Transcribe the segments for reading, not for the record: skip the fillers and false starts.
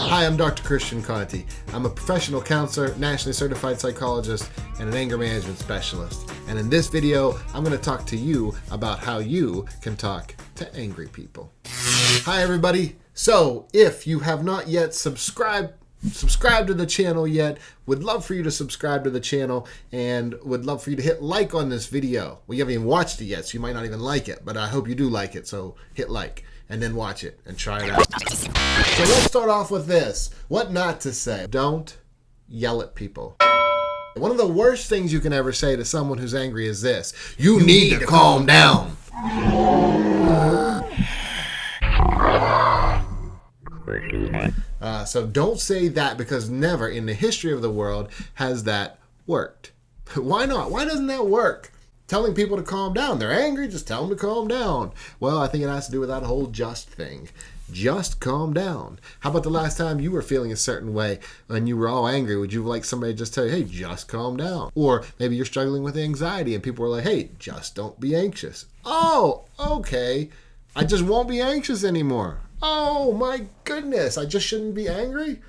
Hi, I'm Dr. Christian Conte. I'm a professional counselor, nationally certified psychologist, and an anger management specialist. And in this video, I'm going to talk to you about how you can talk to angry people. Hi, everybody. So, if you have not yet subscribed to the channel yet, would love for you to subscribe to the channel and would love for you to hit like on this video. Well, you haven't even watched it yet, so you might not even like it, but I hope you do like it, so hit like and then watch it and try it out. So let's start off with this. What not to say. Don't yell at people. One of the worst things you can ever say to someone who's angry is this: you need to calm down. So don't say that, because never in the history of the world has that worked. Why not? Why doesn't that work? Telling people to calm down. They're angry, just tell them to calm down. Well, I think it has to do with that whole just thing. Just calm down. How about the last time you were feeling a certain way and you were all angry? Would you like somebody to just tell you, hey, just calm down? Or maybe you're struggling with anxiety and people are like, hey, just don't be anxious. Oh, okay. I just won't be anxious anymore. Oh my goodness, I just shouldn't be angry?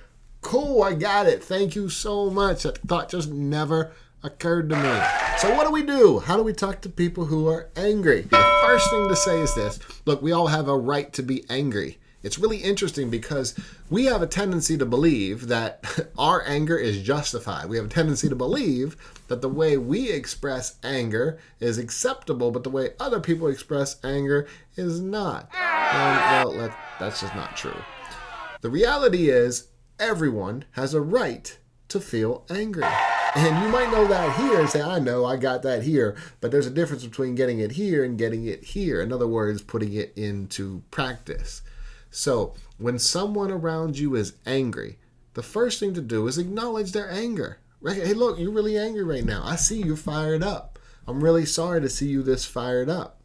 Cool, I got it. Thank you so much. That thought just never occurred to me. So what do we do? How do we talk to people who are angry? The first thing to say is this: look, we all have a right to be angry. It's really interesting because we have a tendency to believe that our anger is justified. We have a tendency to believe that the way we express anger is acceptable, but the way other people express anger is not. And, well, that's just not true. The reality is everyone has a right to feel angry. And you might know that here and say, I know, I got that here. But there's a difference between getting it here and getting it here. In other words, putting it into practice. So when someone around you is angry, the first thing to do is acknowledge their anger. Right? Hey, look, you're really angry right now. I see you're fired up. I'm really sorry to see you this fired up.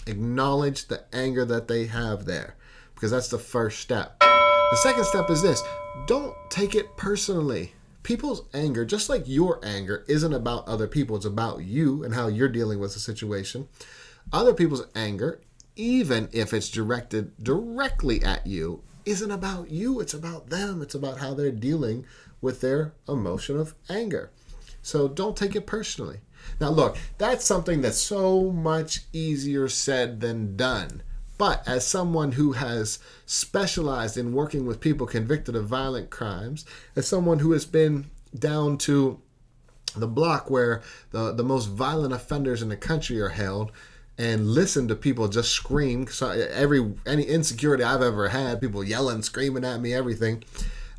Acknowledge the anger that they have there, because that's the first step. The second step is this: don't take it personally. People's anger, just like your anger, isn't about other people. It's about you and how you're dealing with the situation. Other people's anger, even if it's directed directly at you, isn't about you. It's about them. It's about how they're dealing with their emotion of anger. So don't take it personally. Now look, that's something that's so much easier said than done. But as someone who has specialized in working with people convicted of violent crimes, as someone who has been down to the block where the most violent offenders in the country are held, and listen to people just scream, so any insecurity I've ever had, people yelling, screaming at me, everything.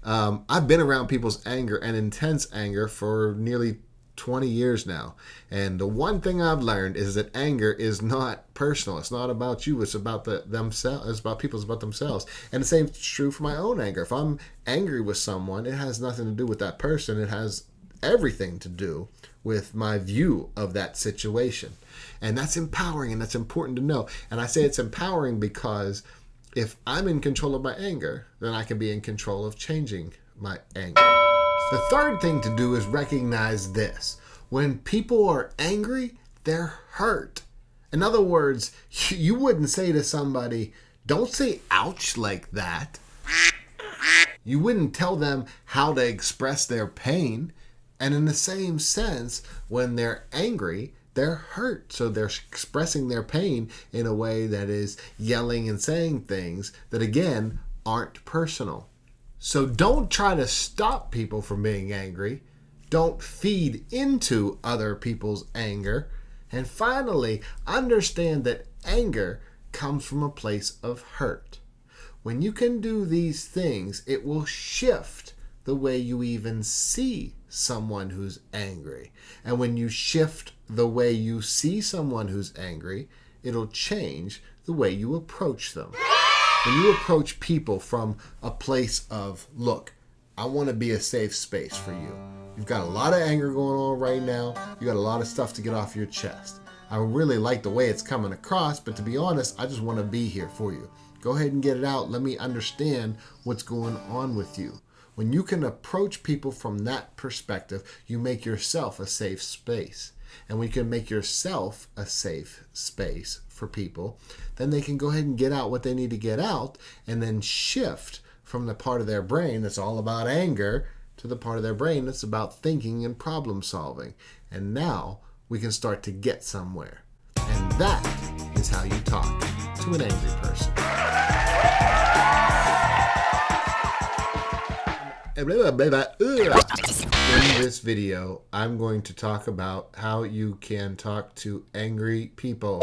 I've been around people's anger and intense anger for nearly 20 years now. And the one thing I've learned is that anger is not personal. It's not about you. It's about themselves. It's about people. It's about themselves. And the same is true for my own anger. If I'm angry with someone, it has nothing to do with that person. It has everything to do with my view of that situation. And that's empowering, and that's important to know. And I say it's empowering because if I'm in control of my anger, then I can be in control of changing my anger. The third thing to do is recognize this: when people are angry, they're hurt. In other words, you wouldn't say to somebody, don't say ouch like that. You wouldn't tell them how to express their pain. And in the same sense, when they're angry, they're hurt. So they're expressing their pain in a way that is yelling and saying things that, again, aren't personal. So don't try to stop people from being angry. Don't feed into other people's anger. And finally, understand that anger comes from a place of hurt. When you can do these things, it will shift the way you even see someone who's angry. And when you shift the way you see someone who's angry, it'll change the way you approach them. When you approach people from a place of, look, I want to be a safe space for you. You've got a lot of anger going on right now. You got a lot of stuff to get off your chest. I really like the way it's coming across, but to be honest, I just want to be here for you. Go ahead and get it out. Let me understand what's going on with you. When you can approach people from that perspective, you make yourself a safe space. And when you can make yourself a safe space for people, then they can go ahead and get out what they need to get out and then shift from the part of their brain that's all about anger to the part of their brain that's about thinking and problem solving. And now we can start to get somewhere. And that is how you talk to an angry person. In this video, I'm going to talk about how you can talk to angry people.